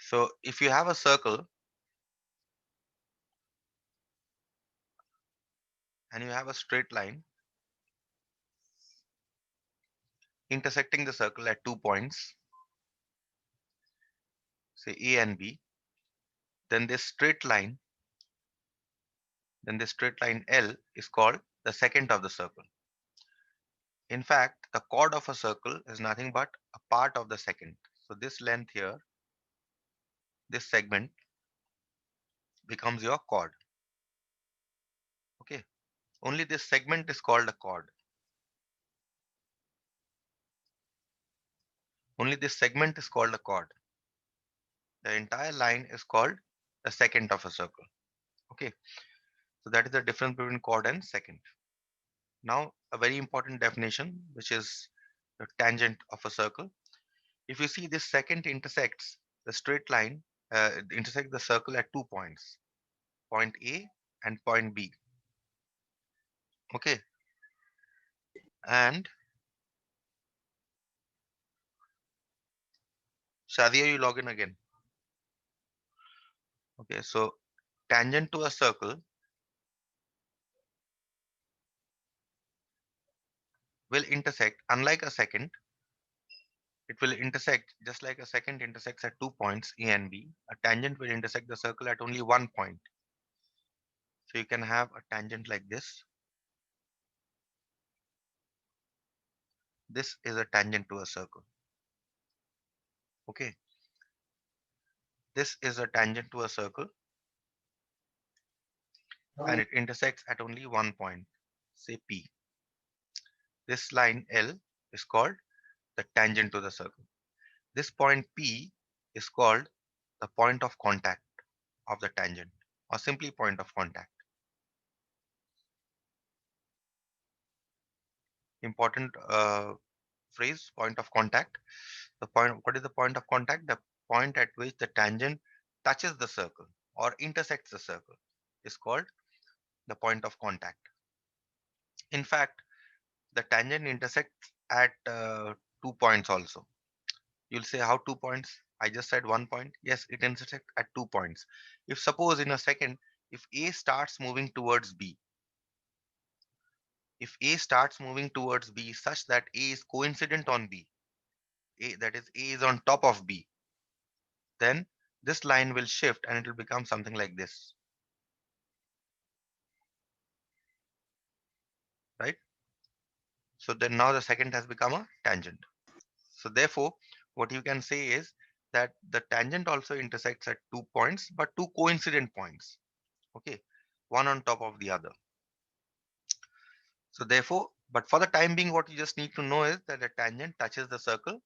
So if you have a circle and you have a straight line intersecting the circle at 2 points, say A and B, then this straight line L is called the secant of the circle. In fact, the chord of a circle is nothing but a part of the secant. So this length here, this segment becomes your chord. Okay. Only this segment is called a chord. Only this segment is called a chord. The entire line is called the secant of a circle. Okay. So that is the difference between chord and secant. Now, a very important definition, which is the tangent of a circle. If you see this secant intersects the straight line, intersect the circle at 2 points, point A and point B. Okay. And Shadia, you log in again. Okay. So tangent to a circle will intersect, unlike a secant, it will intersect just like a secant intersects at 2 points A and B. A tangent will intersect the circle at only one point. So you can have a tangent like this. This is a tangent to a circle. Okay. This is a tangent to a circle and it intersects at only one point, say P. This line L is called the tangent to the circle. This point P is called the point of contact of the tangent, or simply point of contact. Important phrase, point of contact. The point, what is the point of contact? The point at which the tangent touches the circle or intersects the circle is called the point of contact. In fact, the tangent intersects at 2 points also. You'll say, how 2 points? I just said 1 point. Yes, it intersects at 2 points. If suppose in a second, if A starts moving towards B, if A starts moving towards B such that A is coincident on B, that is A is on top of B, then this line will shift and it will become something like this, right? So then now the second has become a tangent. So therefore, what you can say is that the tangent also intersects at 2 points, but two coincident points. Okay, one on top of the other. So therefore, but for the time being, what you just need to know is that the tangent touches the circle,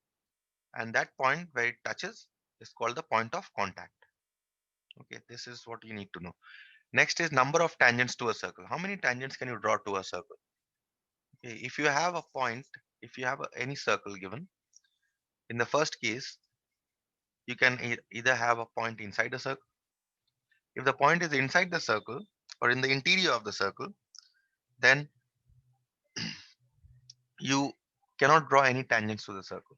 and that point where it touches is called the point of contact. Okay, this is what you need to know. Next is number of tangents to a circle. How many tangents can you draw to a circle? Okay, if you have a point, if you have any circle given, in the first case, you can either have a point inside the circle. If the point is inside the circle or in the interior of the circle, then you cannot draw any tangents to the circle.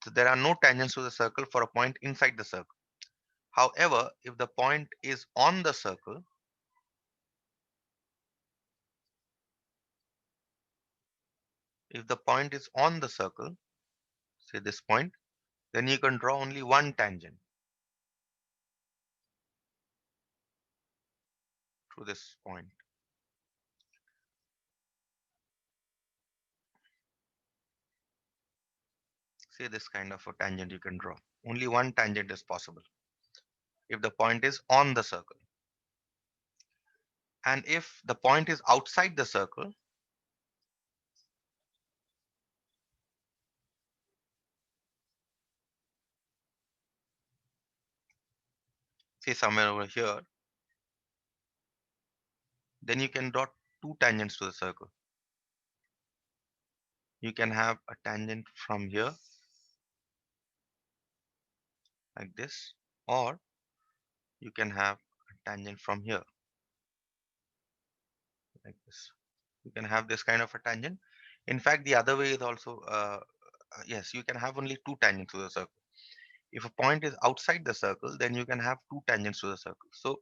So there are no tangents to the circle for a point inside the circle. However, if the point is on the circle, if the point is on the circle, say this point, then you can draw only one tangent to this point. Say this kind of a tangent you can draw. Only one tangent is possible if the point is on the circle. And if the point is outside the circle, say somewhere over here, then you can draw two tangents to the circle. You can have a tangent from here like this, or you can have a tangent from here like this. You can have this kind of a tangent. In fact, the other way is also yes, you can have only two tangents to the circle. If a point is outside the circle, then you can have two tangents to the circle. So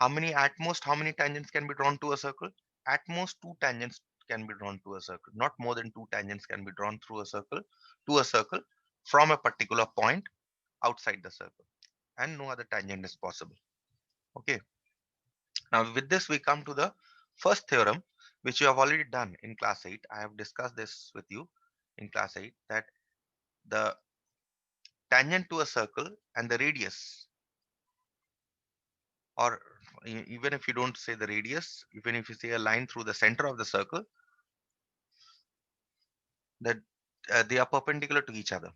at most, how many tangents can be drawn to a circle? At most, two tangents can be drawn to a circle. Not more than two tangents can be drawn through a circle to a circle from a particular point outside the circle, and no other tangent is possible. Okay. Now, with this, we come to the first theorem, which you have already done in class 8. I have discussed this with you in class 8, that the tangent to a circle and the radius, or even if you don't say the radius, even if you say a line through the center of the circle, that they are perpendicular to each other.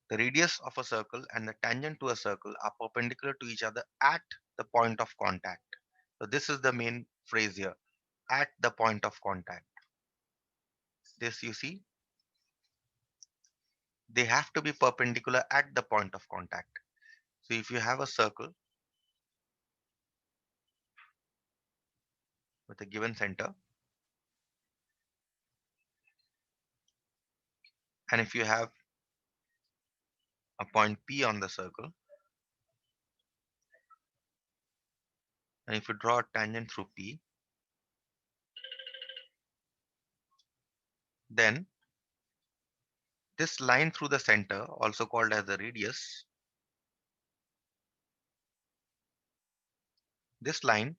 The radius of a circle and the tangent to a circle are perpendicular to each other at the point of contact. So this is the main phrase here, at the point of contact. This, you see, they have to be perpendicular at the point of contact. So if you have a circle with a given center, and if you have a point P on the circle, and if you draw a tangent through P, then this line through the center, also called as the radius, this line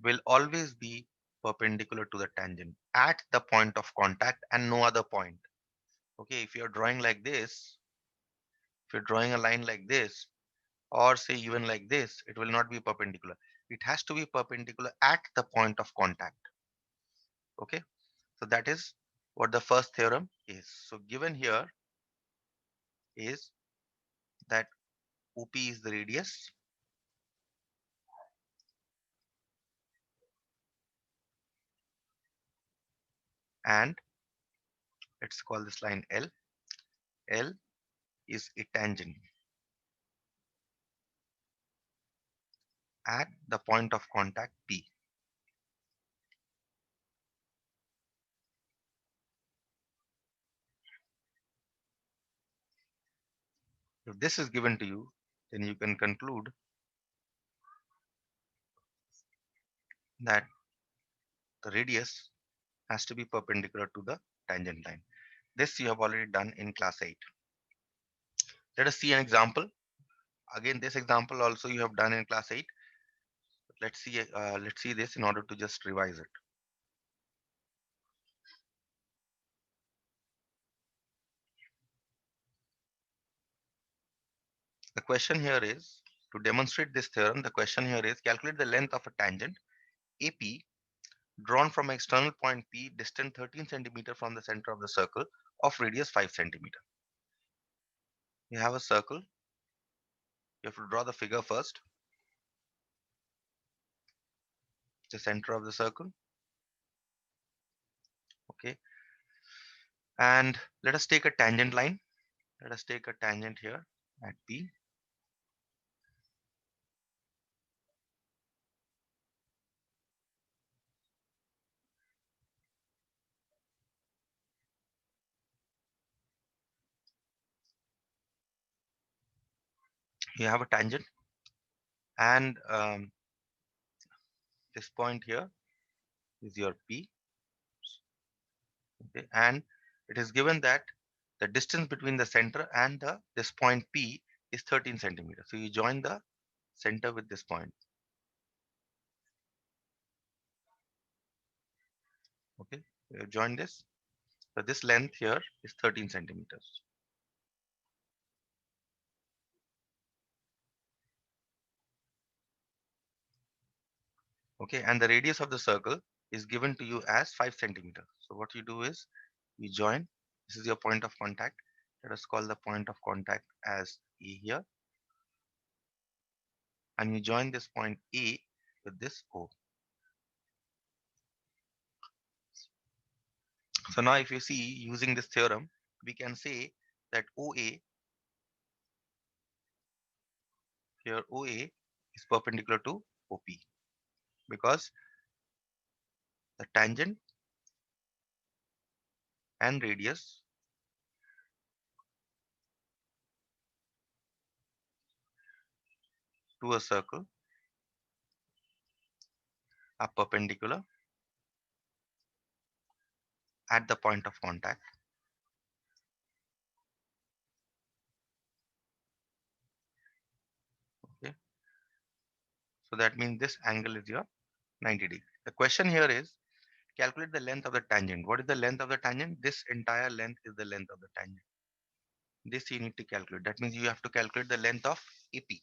will always be perpendicular to the tangent at the point of contact and no other point. Okay, if you're drawing like this, if you're drawing a line like this, or say even like this, it will not be perpendicular. It has to be perpendicular at the point of contact. Okay, so that is what the first theorem is. So given here is that OP is the radius, and let's call this line L. L is a tangent at the point of contact P. If this is given to you, then you can conclude that the radius has to be perpendicular to the tangent line. This you have already done in class 8. Let us see an example. Again, this example also you have done in class 8. Let's see this in order to just revise it. The question here is, to demonstrate this theorem, the question here is, calculate the length of a tangent AP drawn from an external point P distant 13 centimeter from the center of the circle of radius 5 centimeter. You have a circle. You have to draw the figure first. The center of the circle. Okay. And let us take a tangent line. Let us take a tangent here at P. You have a tangent, and this point here is your P. Okay. And it is given that the distance between the center and this point P is 13 centimeters. So you join the center with this point. Okay, you join this. So this length here is 13 centimeters. Okay, and the radius of the circle is given to you as 5 centimeters. So what you do is you join. This is your point of contact. Let us call the point of contact as E here, and you join this point E with this O. So now if you see, using this theorem, we can say that OA, here OA is perpendicular to OP, because the tangent and radius to a circle are perpendicular at the point of contact. Okay, so that means this angle is your 90 degree. The question here is calculate the length of the tangent. What is the length of the tangent? This entire length is the length of the tangent. This you need to calculate. That means you have to calculate the length of AP.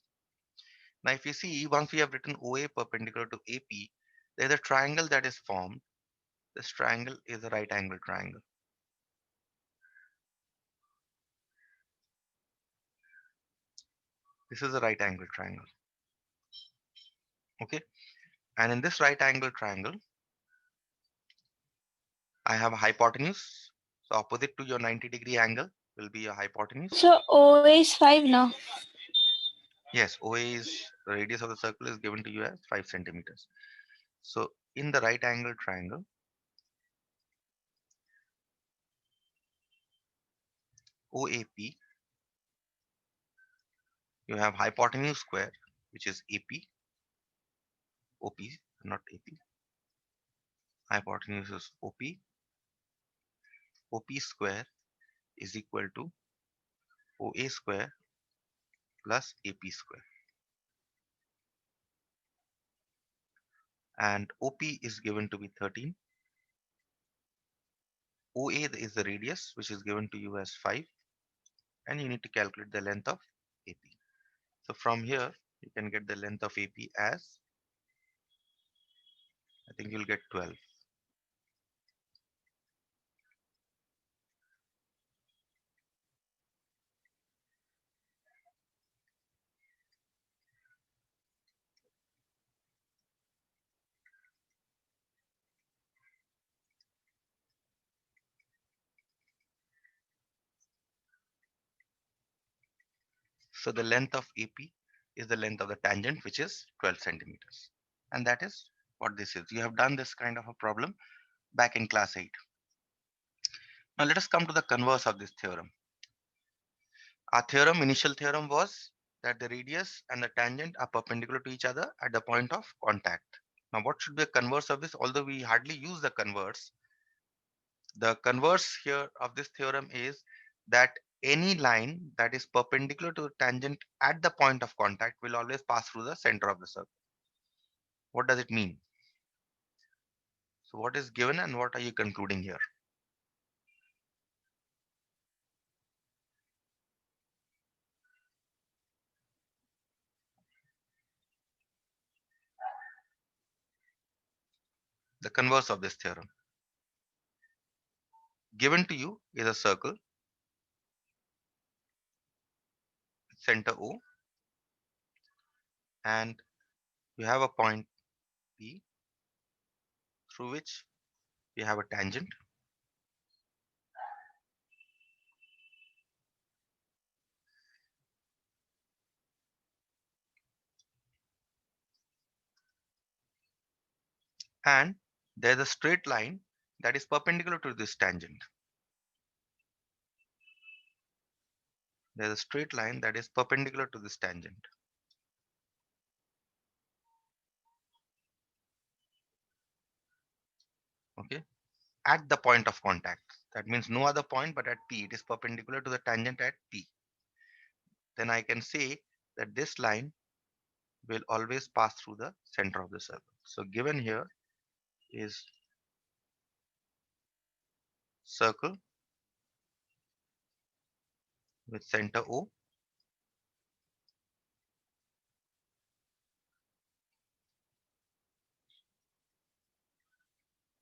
Now, if you see, once we have written OA perpendicular to AP, there is a triangle that is formed. This triangle is a right angle triangle. This is a right angle triangle. Okay. And in this right angle triangle, I have a hypotenuse. So opposite to your 90-degree angle will be a hypotenuse. So OA is 5 now. Yes, OA is the radius of the circle is given to you as 5 centimeters. So in the right angle triangle, OAP, you have hypotenuse square, which is AP, OP, not AP. Hypotenuse is OP. OP square is equal to OA square plus AP square. And OP is given to be 13. OA is the radius, which is given to you as 5. And you need to calculate the length of AP. So from here, you can get the length of AP as, I think you'll get 12. So the length of AP is the length of the tangent, which is 12 centimeters. And that is what this is. You have done this kind of a problem back in class 8. Now let us come to the converse of this theorem. Our theorem, initial theorem was that the radius and the tangent are perpendicular to each other at the point of contact. Now what should be the converse of this? Although we hardly use the converse here of this theorem is that any line that is perpendicular to the tangent at the point of contact will always pass through the center of the circle. What does it mean? So what is given and what are you concluding here? The converse of this theorem. Given to you is a circle, center O, and you have a point P through which you have a tangent. And there's a straight line that is perpendicular to this tangent. There's a straight line that is perpendicular to this tangent. Okay. At the point of contact. That means no other point but at P. It is perpendicular to the tangent at P. Then I can say that this line will always pass through the center of the circle. So given here is circle with center O.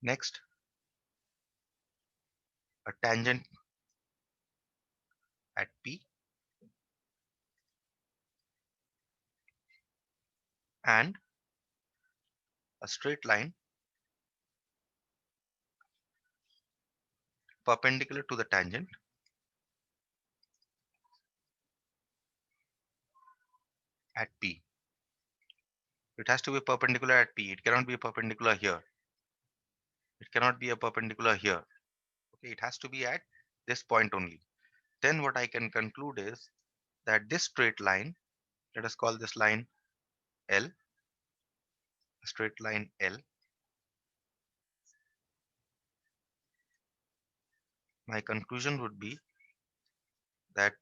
Next, a tangent at P and a straight line perpendicular to the tangent at P. It has to be perpendicular at P. It cannot be perpendicular here. It cannot be a perpendicular here. Okay, it has to be at this point only. Then what I can conclude is that this straight line, let us call this line L, a straight line L, my conclusion would be that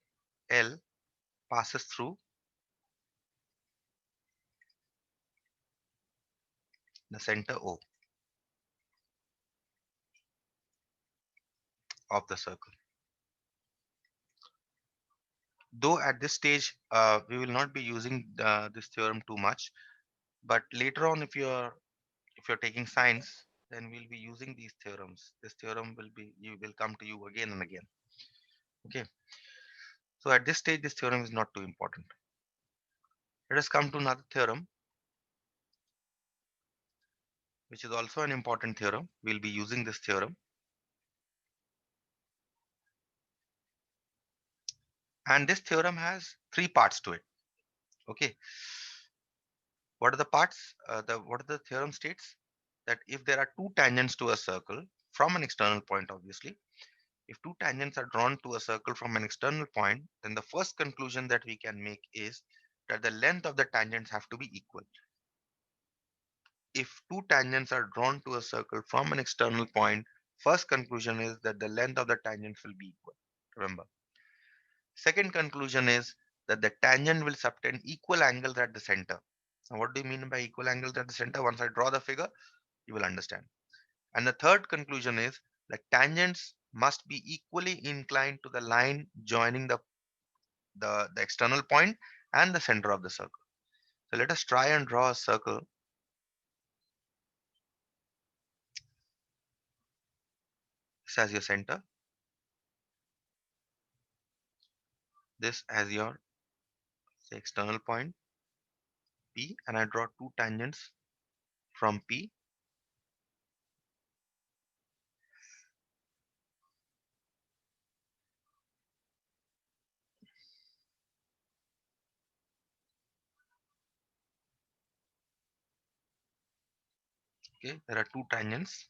L passes through the center O of the circle. Though at this stage we will not be using this theorem too much, but later on if you're taking science, then we'll be using these theorems. This theorem will come to you again and again. Okay, so at this stage this theorem is not too important. Let us come to another theorem, which is also an important theorem. We'll be using this theorem, and this theorem has three parts to it. Okay, what are the parts? What the theorem states? That if there are two tangents to a circle from an external point, obviously, if two tangents are drawn to a circle from an external point, then the first conclusion that we can make is that the length of the tangents have to be equal. If two tangents are drawn to a circle from an external point, first conclusion is that the length of the tangents will be equal. Remember. Second conclusion is that the tangent will subtend equal angles at the center. Now, what do you mean by equal angles at the center? Once I draw the figure, you will understand. And the third conclusion is that tangents must be equally inclined to the line joining the external point and the center of the circle. So let us try and draw a circle. This as your center, this as your say, external point P, and I draw two tangents from P. Okay, there are two tangents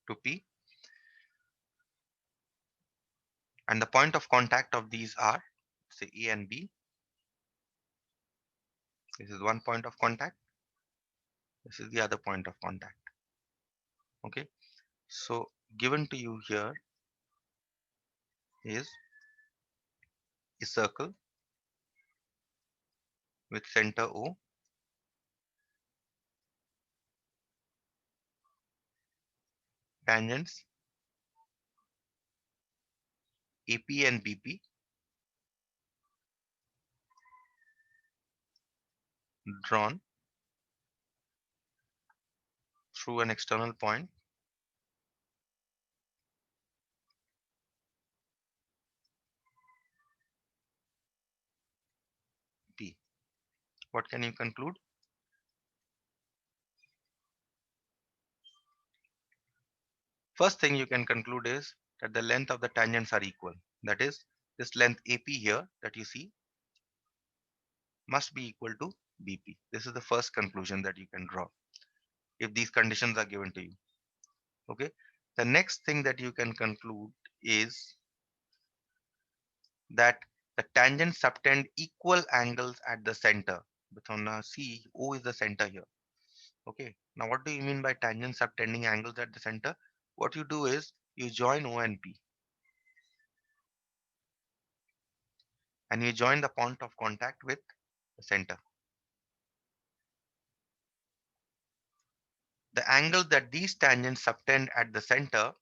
to P, and the point of contact of these are say A and B. This is one point of contact. This is the other point of contact. Okay, so given to you here is a circle with center O, tangents AP and BP drawn through an external point P. What can you conclude? First thing you can conclude is that the length of the tangents are equal. That is, this length AP here that you see must be equal to BP. This is the first conclusion that you can draw if these conditions are given to you. Okay. The next thing that you can conclude is that the tangents subtend equal angles at the center. So now see, O is the center here. Okay. Now what do you mean by tangents subtending angles at the center? What you do is you join O and P, and you join the point of contact with the center. The angle that these tangents subtend at the center,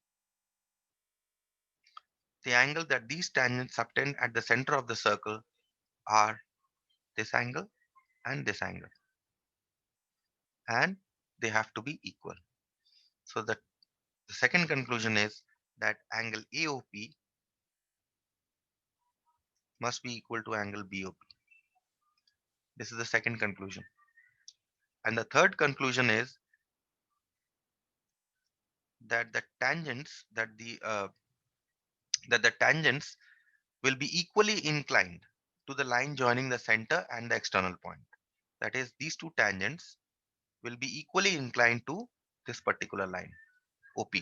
the angle that these tangents subtend at the center of the circle are this angle and this angle, and they have to be equal. So the second conclusion is that angle AOP must be equal to angle BOP. This is the second conclusion. And the third conclusion is that the tangents will be equally inclined to the line joining the center and the external point. That is, these two tangents will be equally inclined to this particular line, OP.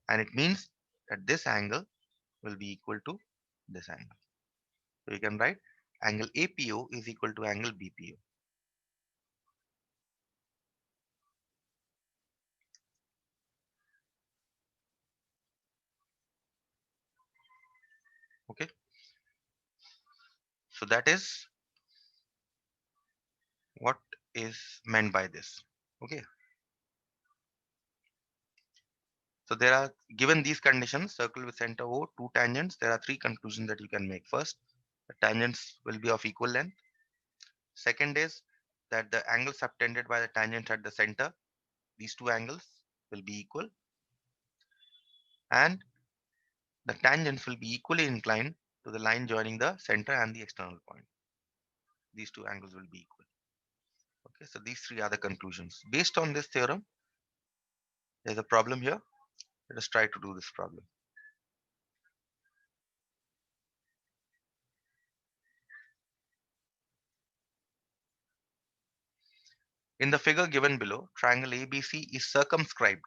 And it means that this angle will be equal to this angle. So you can write angle APO is equal to angle BPO. Okay. So that is what is meant by this. Okay. So there are, given these conditions, circle with center O, two tangents, there are three conclusions that you can make. First, the tangents will be of equal length. Second is that the angle subtended by the tangent at the center, these two angles will be equal, and the tangents will be equally inclined to the line joining the center and the external point. These two angles will be equal. Okay, so these three are the conclusions. Based on this theorem, there's a problem here. Let us try to do this problem. In the figure given below, triangle ABC is circumscribed.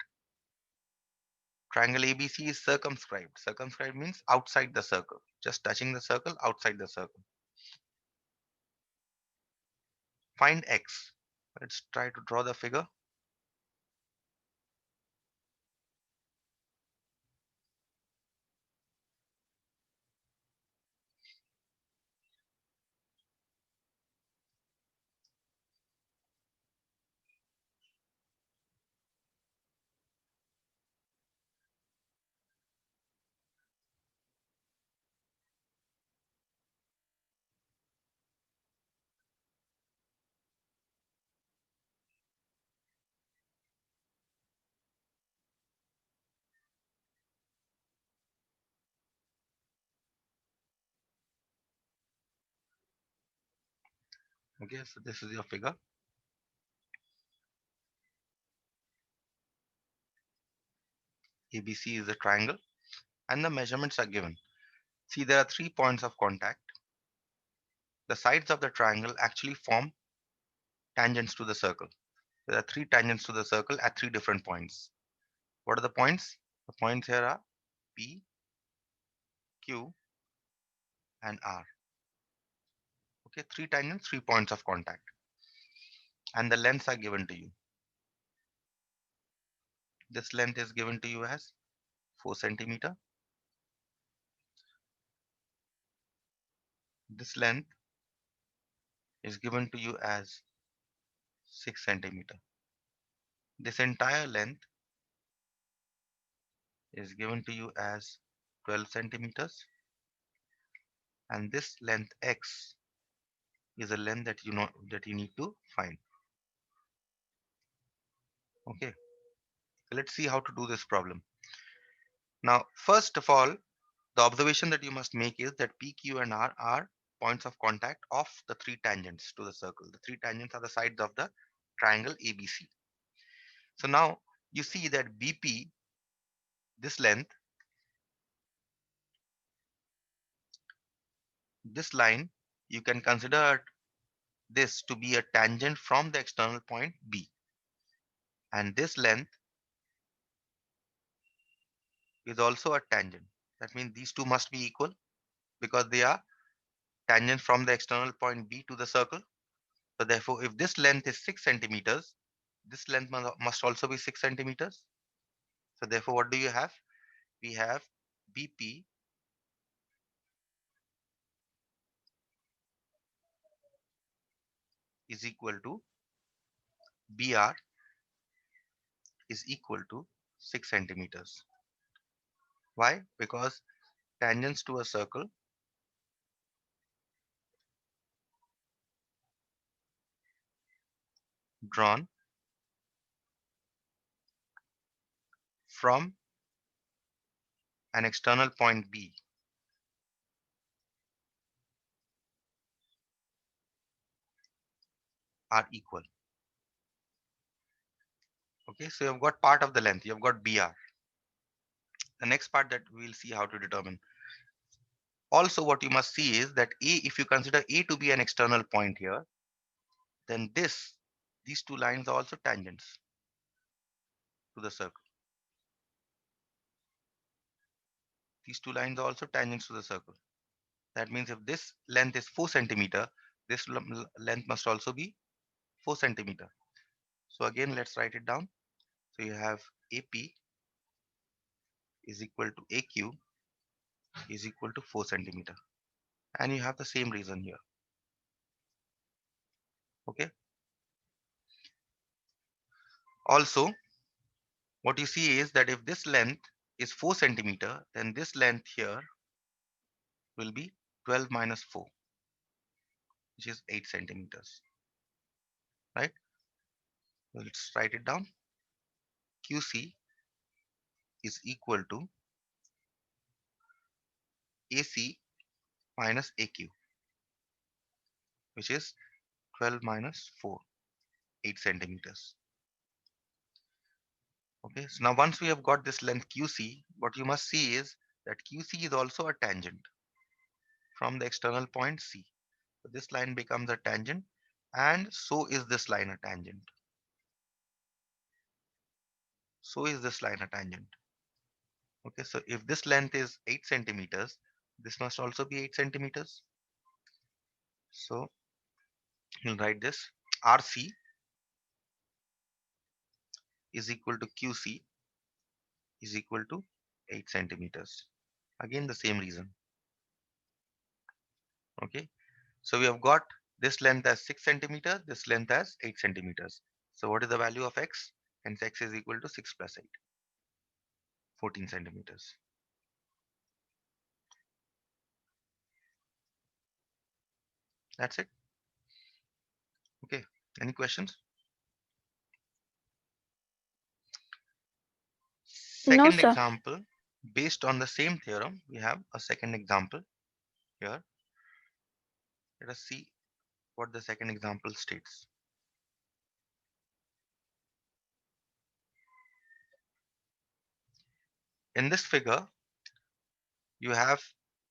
Triangle ABC is circumscribed. Circumscribed means outside the circle, just touching the circle, outside the circle. Find X. Let's try to draw the figure. Okay, so this is your figure. ABC is a triangle and the measurements are given. See, there are 3 points of contact. The sides of the triangle actually form tangents to the circle. There are three tangents to the circle at three different points. What are the points? The points here are P, Q, and R. Okay, three tangents, 3 points of contact. And the lengths are given to you. This length is given to you as 4 centimeter. This length is given to you as 6 centimeter. This entire length is given to you as 12 centimeters. And this length X is a length that you know that you need to find. Okay, let's see how to do this problem. Now, first of all, the observation that you must make is that P, Q, and R are points of contact of the three tangents to the circle. The three tangents are the sides of the triangle ABC. So now you see that BP, this length, this line, you can consider this to be a tangent from the external point B. And this length is also a tangent. That means these two must be equal because they are tangents from the external point B to the circle. So therefore, if this length is 6 centimeters, this length must also be 6 centimeters. So therefore, what do you have? We have BP is equal to BR is equal to 6 centimeters. Why? Because tangents to a circle drawn from an external point B are equal. Okay, so you've got part of the length, you've got BR. The next part that we'll see how to determine. Also, what you must see is that A, if you consider A to be an external point here, then these two lines are also tangents to the circle. These two lines are also tangents to the circle. That means if this length is 4 centimeter, this length must also be 4 centimeter. So again, let's write it down. So you have AP is equal to AQ is equal to 4 centimeter. And you have the same reason here. Okay. Also, what you see is that if this length is 4 centimeter, then this length here will be 12 minus 4, which is 8 centimeters, right? So let's write it down. QC is equal to AC minus AQ, which is 12 minus 4, 8 centimeters. Okay, so now once we have got this length QC, what you must see is that QC is also a tangent from the external point C. So this line becomes a tangent, and so is this line a tangent. So is this line a tangent. Okay, so if this length is 8 centimeters, this must also be 8 centimeters. So you'll write this RC is equal to QC is equal to 8 centimeters. Again, the same reason. Okay, so we have got this length as 6 centimeters, this length as 8 centimeters. So what is the value of x? Hence x is equal to 6 plus 8, 14 centimeters. That's it. Okay, any questions? No, Second sir. example, based on the same theorem, we have a second example here. Let us see what the second example states. In this figure, you have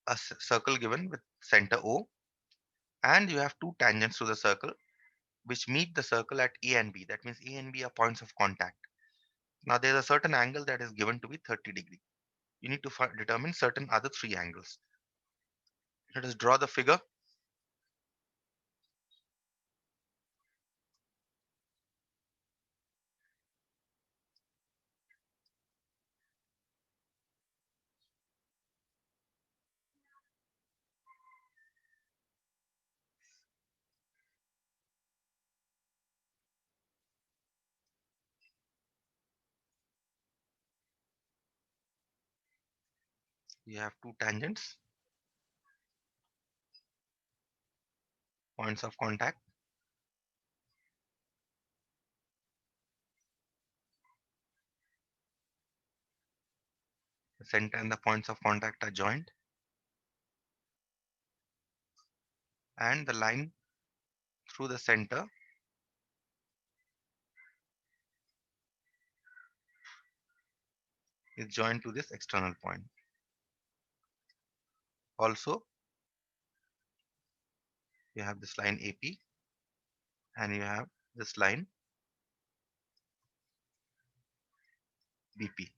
a circle given with center O, and you have two tangents to the circle which meet the circle at A and B. That means A and B are points of contact. Now there is a certain angle that is given to be 30 degree. You need to determine certain other three angles. Let us draw the figure. You have two tangents, points of contact. The center and the points of contact are joined, and the line through the center is joined to this external point. Also, you have this line AP, and you have this line BP.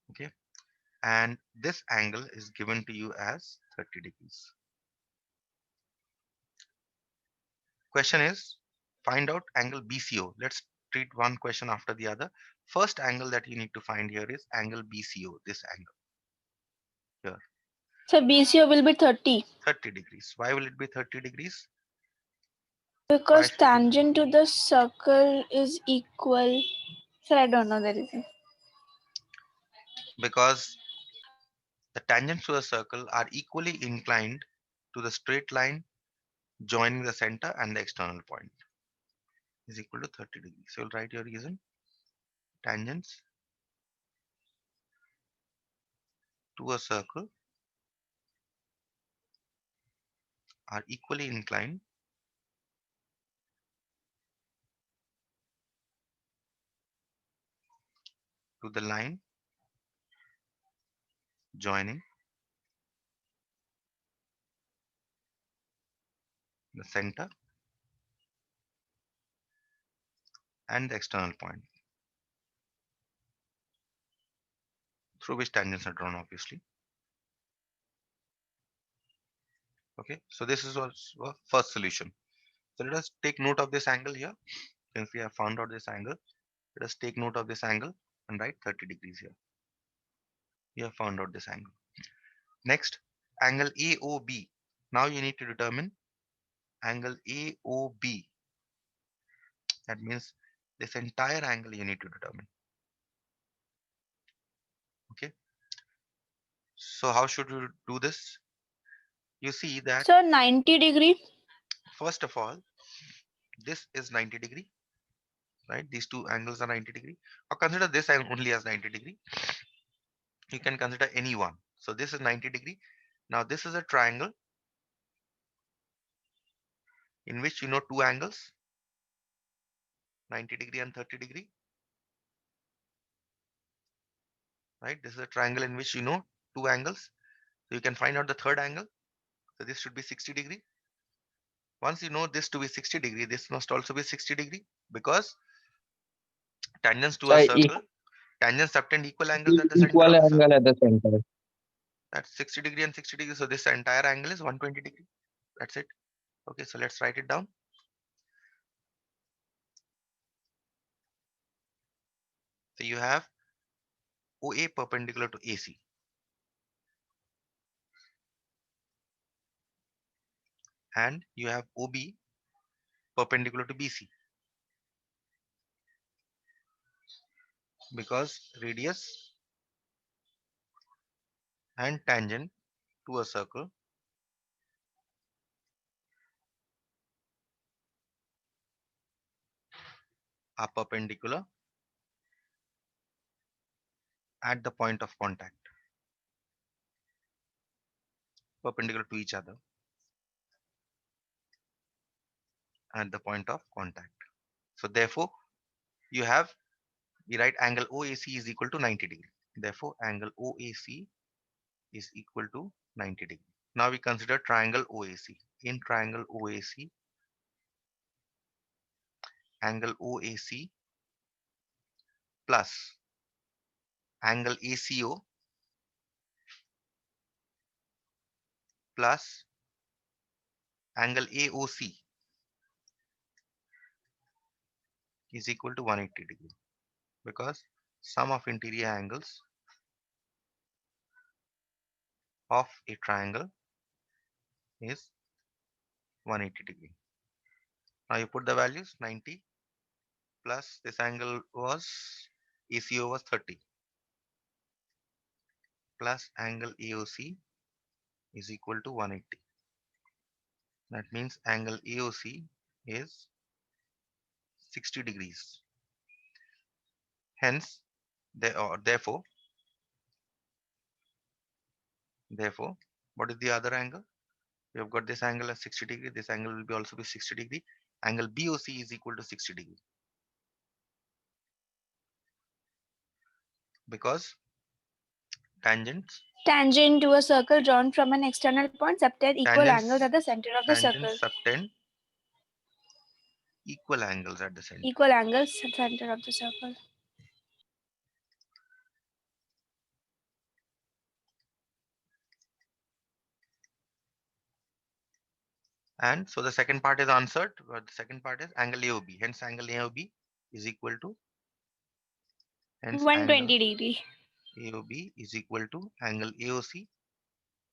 Okay, and this angle is given to you as 30 degrees. Question is, find out angle BCO. Let's treat one question after the other. First angle that you need to find here is angle BCO, this angle here, So BCO will be 30 30 degrees. Why will it be 30 degrees? Why because should it be 30? tangent to the circle is equal. Sir, I don't know the reason. Because the tangents to a circle are equally inclined to the straight line joining the center and the external point is equal to 30 degrees. So you'll write your reason. Tangents to a circle are equally inclined to the line joining the center and the external point through which tangents are drawn, obviously. Okay, so this is our first solution. So let us take note of this angle here. Since we have found out this angle, let us take note of this angle and write 30 degrees here. We have found out this angle. Next, angle AOB. Now you need to determine angle AOB. That means this entire angle you need to determine. Okay. So how should you do this? You see that So 90 degree. first of all, this is 90 degree, right? These two angles are 90 degree. Or consider this angle only as 90 degree. You can consider any one. So this is 90 degree. Now this is a triangle in which you know two angles, 90 degree and 30 degree, right? This is a triangle in which you know two angles. So you can find out the third angle. So this should be 60 degree. Once you know this to be 60 degree, this must also be 60 degree because tangents to a So circle, tangents subtend equal angles at the center equal of the angle circle. at the center. That's 60 degree and 60 degree. So this entire angle is 120 degree. That's it. Okay, so let's write it down. So you have OA perpendicular to AC and you have OB perpendicular to BC because radius and tangent to a circle are perpendicular at the point of contact, perpendicular to each other at the point of contact. So therefore, you have we write angle OAC is equal to 90 degree. Therefore, angle OAC is equal to 90 degree. Now we consider triangle OAC. In triangle OAC, angle OAC plus angle ACO plus angle AOC is equal to 180 degree because sum of interior angles of a triangle is 180 degree. Now you put the values 90 plus this angle was ACO was 30 plus angle AOC is equal to 180. That means angle AOC is 60 degrees. Hence, therefore, what is the other angle? We have got this angle as 60 degree. This angle will be also be 60 degree. Angle BOC is equal to 60 degree because tangents Tangent to a circle drawn from an external point subtend equal angles tangents at the center of the circle. tangents subtend equal angles at the center. Equal angles at center of the circle. And so the second part is answered. The second part is angle AOB. Hence, angle AOB is equal to angle 120 degree. AOB is equal to angle AOC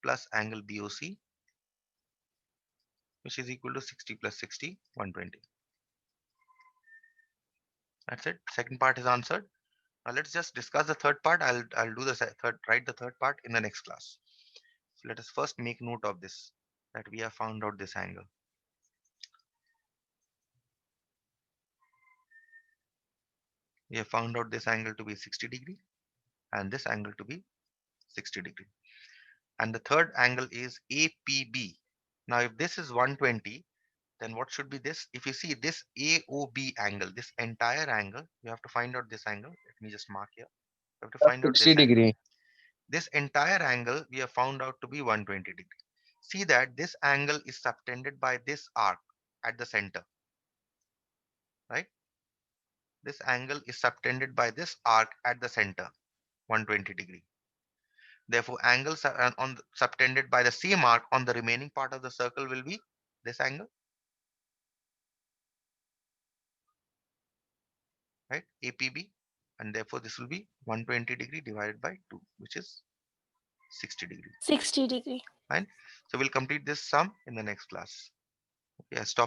plus angle BOC, which is equal to 60 plus 60, 120. That's it. Second part is answered. Now let's just discuss the third part. I'll do the write the third part in the next class. So let us first make note of this, that we have found out this angle. We have found out this angle to be 60 degree and this angle to be 60 degree. And the third angle is APB. Now if this is 120, then what should be this? If you see this AOB angle, this entire angle, you have to find out this angle. Let me just mark here. You have to find out 60 this angle. degree. This entire angle we have found out to be 120 degree. See that this angle is subtended by this arc at the center, right? This angle is subtended by this arc at the center, 120 degree. Therefore, angles are subtended by the same arc on the remaining part of the circle will be this angle, right? APB, and therefore this will be 120 degree divided by 2, which is 60 degree. 60 degree. Fine. So we'll complete this sum in the next class. Okay, I'll stop.